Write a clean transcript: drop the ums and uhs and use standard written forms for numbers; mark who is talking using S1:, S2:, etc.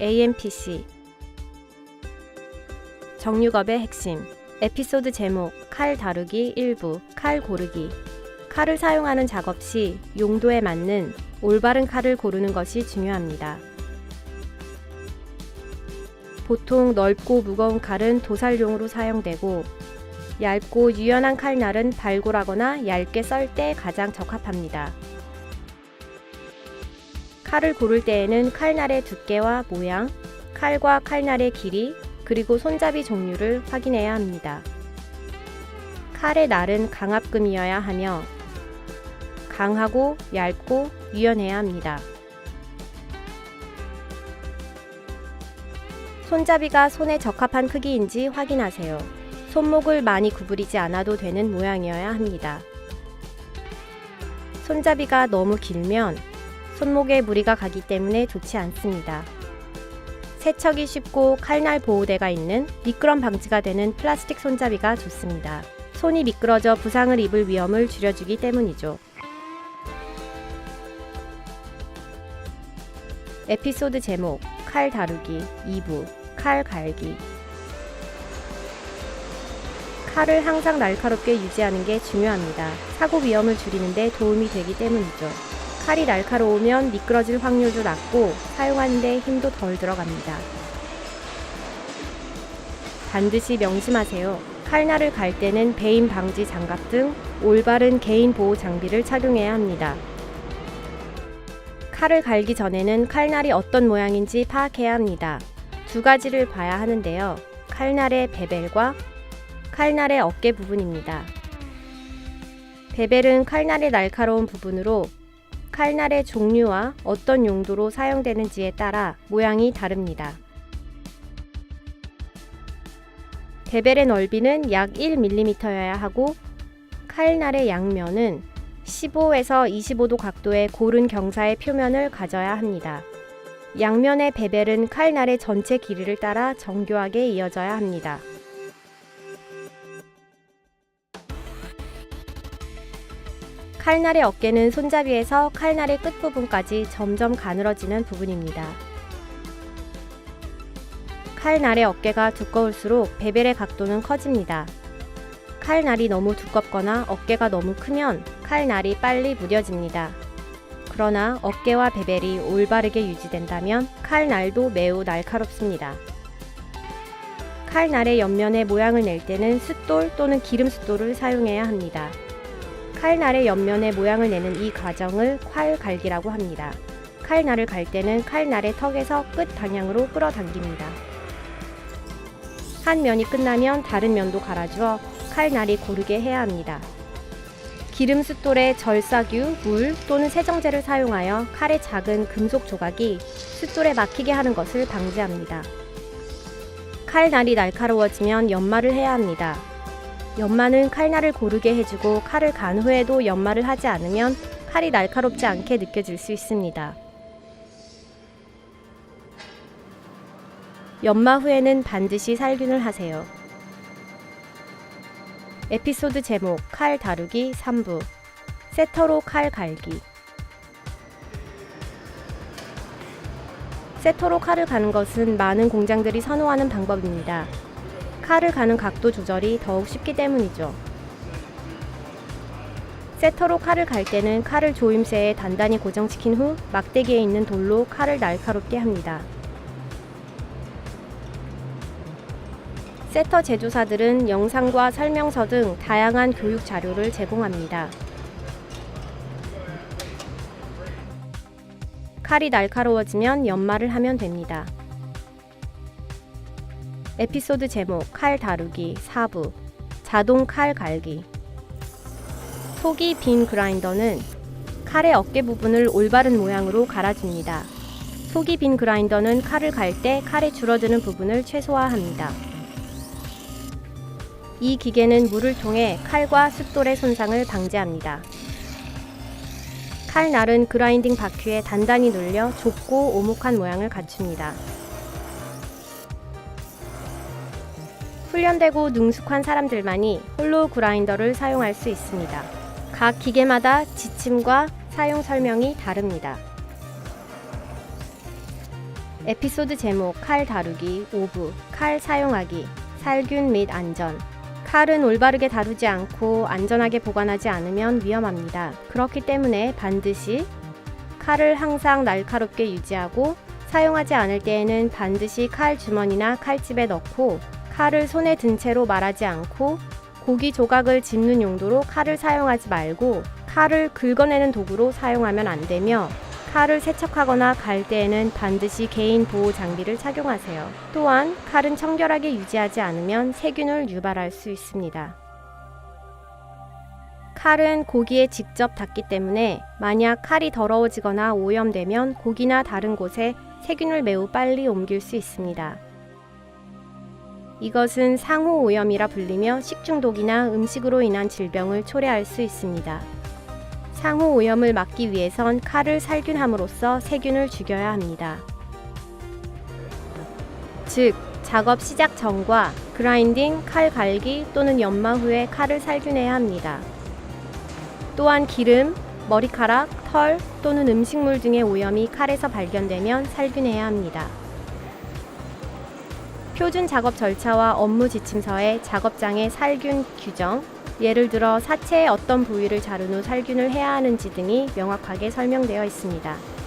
S1: AMPC. 정육업의 핵심. 에피소드 제목 칼 다루기 일부. 칼 고르기. 칼을 사용하는 작업 시 용도에 맞는 올바른 칼을 고르는 것이 중요합니다. 보통 넓고 무거운 칼은 도살용으로 사용되고 얇고 유연한 칼날은 발골하거나 얇게 썰 때 가장 적합합니다. 칼을 고를 때에는 칼날의 두께와 모양, 칼과 칼날의 길이, 그리고 손잡이 종류를 확인해야 합니다. 칼의 날은 강압금이어야 하며 강하고 얇고 유연해야 합니다. 손잡이가 손에 적합한 크기인지 확인하세요. 손목을 많이 구부리지 않아도 되는 모양이어야 합니다. 손잡이가 너무 길면 손목에 무리가 가기 때문에 좋지 않습니다. 세척이 쉽고 칼날 보호대가 있는 미끄럼 방지가 되는 플라스틱 손잡이가 좋습니다. 손이 미끄러져 부상을 입을 위험을 줄여주기 때문이죠. 에피소드 제목 칼 다루기 2부. 칼 갈기. 칼을 항상 날카롭게 유지하는 게 중요합니다. 사고 위험을 줄이는 데 도움이 되기 때문이죠. 칼이 날카로우면 미끄러질 확률도 낮고 사용하는 데 힘도 덜 들어갑니다. 반드시 명심하세요. 칼날을 갈 때는 배임 방지 장갑 등 올바른 개인 보호 장비를 착용해야 합니다. 칼을 갈기 전에는 칼날이 어떤 모양인지 파악해야 합니다. 두 가지를 봐야 하는데요. 칼날의 베벨과 칼날의 어깨 부분입니다. 베벨은 칼날의 날카로운 부분으로 칼날의 종류와 어떤 용도로 사용되는지에 따라 모양이 다릅니다. 베벨의 넓이는 약 1mm여야 하고 칼날의 양면은 15에서 25도 각도의 고른 경사의 표면을 가져야 합니다. 양면의 베벨은 칼날의 전체 길이를 따라 정교하게 이어져야 합니다. 칼날의 어깨는 손잡이에서 칼날의 끝부분까지 점점 가늘어지는 부분입니다. 칼날의 어깨가 두꺼울수록 베벨의 각도는 커집니다. 칼날이 너무 두껍거나 어깨가 너무 크면 칼날이 빨리 무뎌집니다. 그러나 어깨와 베벨이 올바르게 유지된다면 칼날도 매우 날카롭습니다. 칼날의 옆면의 모양을 낼 때는 숫돌 또는 기름 숫돌을 사용해야 합니다. 칼날의 옆면의 모양을 내는 이 과정을 칼 갈기라고 합니다. 칼날을 갈 때는 칼날의 턱에서 끝 방향으로 끌어당깁니다. 한 면이 끝나면 다른 면도 갈아주어 칼날이 고르게 해야 합니다. 기름 숫돌에 절삭유, 물 또는 세정제를 사용하여 칼의 작은 금속 조각이 숫돌에 막히게 하는 것을 방지합니다. 칼날이 날카로워지면 연마를 해야 합니다. 연마는 칼날을 고르게 해주고 칼을 간 후에도 연마를 하지 않으면 칼이 날카롭지 않게 느껴질 수 있습니다. 연마 후에는 반드시 살균을 하세요. 에피소드 제목 칼 다루기 3부. 세터로 칼 갈기. 세터로 칼을 가는 것은 많은 공장들이 선호하는 방법입니다. 칼을 가는 각도 조절이 더욱 쉽기 때문이죠. 세터로 칼을 갈 때는 칼을 조임쇠에 단단히 고정시킨 후 막대기에 있는 돌로 칼을 날카롭게 합니다. 세터 제조사들은 영상과 설명서 등 다양한 교육 자료를 제공합니다. 칼이 날카로워지면 연마를 하면 됩니다. 에피소드 제목 칼 다루기 4부. 자동 칼 갈기. 속이 빈 그라인더는 칼의 어깨 부분을 올바른 모양으로 갈아줍니다. 속이 빈 그라인더는 칼을 갈 때 칼이 줄어드는 부분을 최소화합니다. 이 기계는 물을 통해 칼과 숫돌의 손상을 방지합니다. 칼날은 그라인딩 바퀴에 단단히 눌려 좁고 오목한 모양을 갖춥니다. 훈련되고 능숙한 사람들만이 홀로우 그라인더를 사용할 수 있습니다. 각 기계마다 지침과 사용 설명이 다릅니다. 에피소드 제목 칼 다루기 5부 칼 사용하기 살균 및 안전. 칼은 올바르게 다루지 않고 안전하게 보관하지 않으면 위험합니다. 그렇기 때문에 반드시 칼을 항상 날카롭게 유지하고 사용하지 않을 때에는 반드시 칼 주머니나 칼집에 넣고 칼을 손에 든 채로 말하지 않고 고기 조각을 집는 용도로 칼을 사용하지 말고 칼을 긁어내는 도구로 사용하면 안 되며 칼을 세척하거나 갈 때에는 반드시 개인 보호 장비를 착용하세요. 또한 칼은 청결하게 유지하지 않으면 세균을 유발할 수 있습니다. 칼은 고기에 직접 닿기 때문에 만약 칼이 더러워지거나 오염되면 고기나 다른 곳에 세균을 매우 빨리 옮길 수 있습니다. 이것은 상호 오염이라 불리며 식중독이나 음식으로 인한 질병을 초래할 수 있습니다. 상호 오염을 막기 위해선 칼을 살균함으로써 세균을 죽여야 합니다. 즉, 작업 시작 전과 그라인딩, 칼 갈기 또는 연마 후에 칼을 살균해야 합니다. 또한 기름, 머리카락, 털 또는 음식물 등의 오염이 칼에서 발견되면 살균해야 합니다. 표준 작업 절차와 업무 지침서에 작업장의 살균 규정, 예를 들어 사체의 어떤 부위를 자른 후 살균을 해야 하는지 등이 명확하게 설명되어 있습니다.